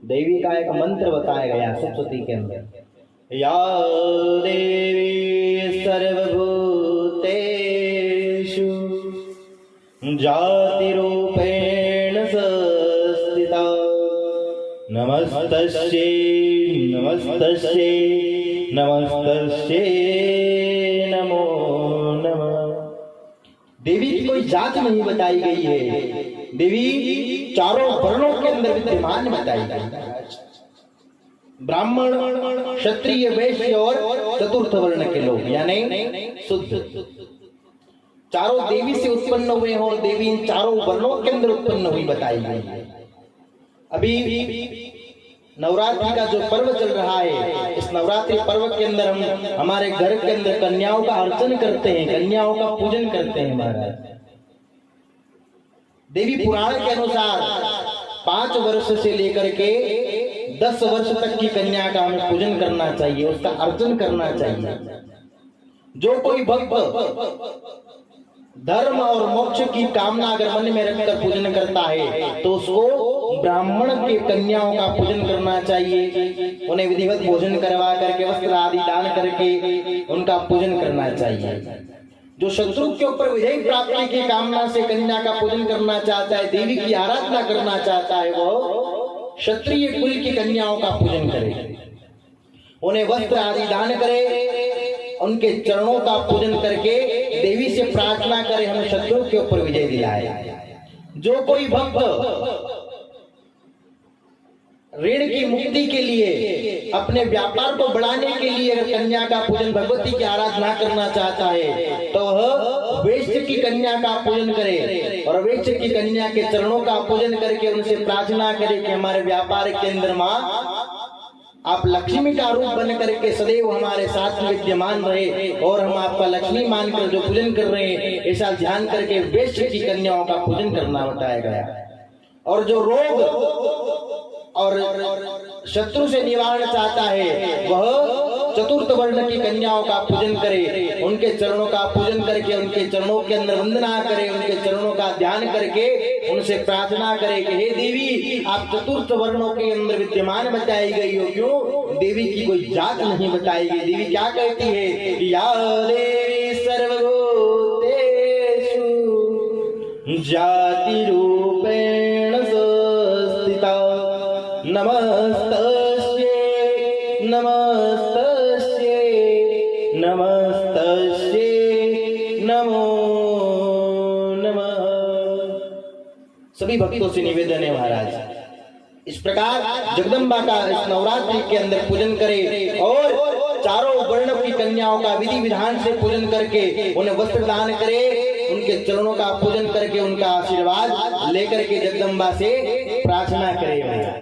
देवी का एक मंत्र बताया गया सप्तशती के अंदर, या देवी सर्वभूतेषु जातिरूपेण संस्थिता नमस्तस्यै नमस्तस्यै नमस्तस्यै नमो नमः। देवी की कोई जात नहीं बताई गई है, देवी चारों वर्णों के अंदर विद्यमान बताई गई है। ब्राह्मण, क्षत्रिय, वैश्य और चतुर्थ वर्ण के लोग यानी शुद्ध, चारों देवी से उत्पन्न हुए हैं और देवी इन चारों वर्णों के अंदर उत्पन्न हुई बताई गई है। अभी नवरात्रि का जो पर्व चल रहा है, इस नवरात्रि पर्व के अंदर हम हमारे घर के अंदर कन्याओं का अर्चन करते हैं, कन्याओं का पूजन करते हैं महाराज। देवी पुराण के अनुसार 5 वर्ष से लेकर के 10 वर्ष तक की कन्या का हमें पूजन करना चाहिए, उसका अर्चन करना चाहिए। जो कोई भक्त धर्म और मोक्ष की कामना अगर मन में रखकर पूजन करता है तो उसको ब्राह्मण के कन्याओं का पूजन करना चाहिए, उन्हें विधिवत भोजन करवा करके वस्त्र आदि दान करके उनका पूजन करना चाहिए। जो शत्रु के ऊपर विजय प्राप्ति की कामना से कन्या का पूजन करना चाहता है, देवी की आराधना करना चाहता है, वो क्षत्रिय कुल की कन्याओं का पूजन करे, उन्हें वस्त्र आदि दान करे, उनके चरणों का पूजन करके देवी से प्रार्थना करे हमें शत्रु के ऊपर विजय दिलाए। जो कोई भक्त ऋण की मुक्ति के लिए, अपने व्यापार को बढ़ाने के लिए अगर कन्या का पूजन, भगवती की आराधना करना चाहता है तो वह वैश्य की कन्या का पूजन करे और वैश्य की कन्या के चरणों का पूजन करके उनसे प्रार्थना करे कि हमारे व्यापार के अंदर माँ आप लक्ष्मी का रूप बन करके सदैव हमारे साथ विद्यमान रहे और हम आपका लक्ष्मी मानकर जो पूजन कर रहे हैं, ऐसा ध्यान करके वैश्य की कन्याओं का पूजन करना बताया गया। और जो रोग और शत्रु से निवारण चाहता है वह चतुर्थ वर्ण की कन्याओं का पूजन करे, उनके चरणों का पूजन करके उनके चरणों के अंदर वंदना करे, उनके चरणों का ध्यान करके उनसे प्रार्थना करे कि हे देवी आप चतुर्थ वर्णों के अंदर विद्यमान बताई गई हो, क्यों? देवी की कोई जात नहीं बताई गई। देवी क्या कहती है, या देवी सर्वभूतेषु जाति रूपेण संस्थिता नमस्तस्यै नमस्तस्यै नमस्तस्यै नमो नमः। सभी भक्तों से निवेदन है महाराज, इस प्रकार जगदम्बा का इस नवरात्रि के अंदर पूजन करे और चारों वर्णों की कन्याओं का विधि विधान से पूजन करके उन्हें वस्त्र दान करे, उनके चरणों का पूजन करके उनका आशीर्वाद लेकर के जगदम्बा से प्रार्थना करे।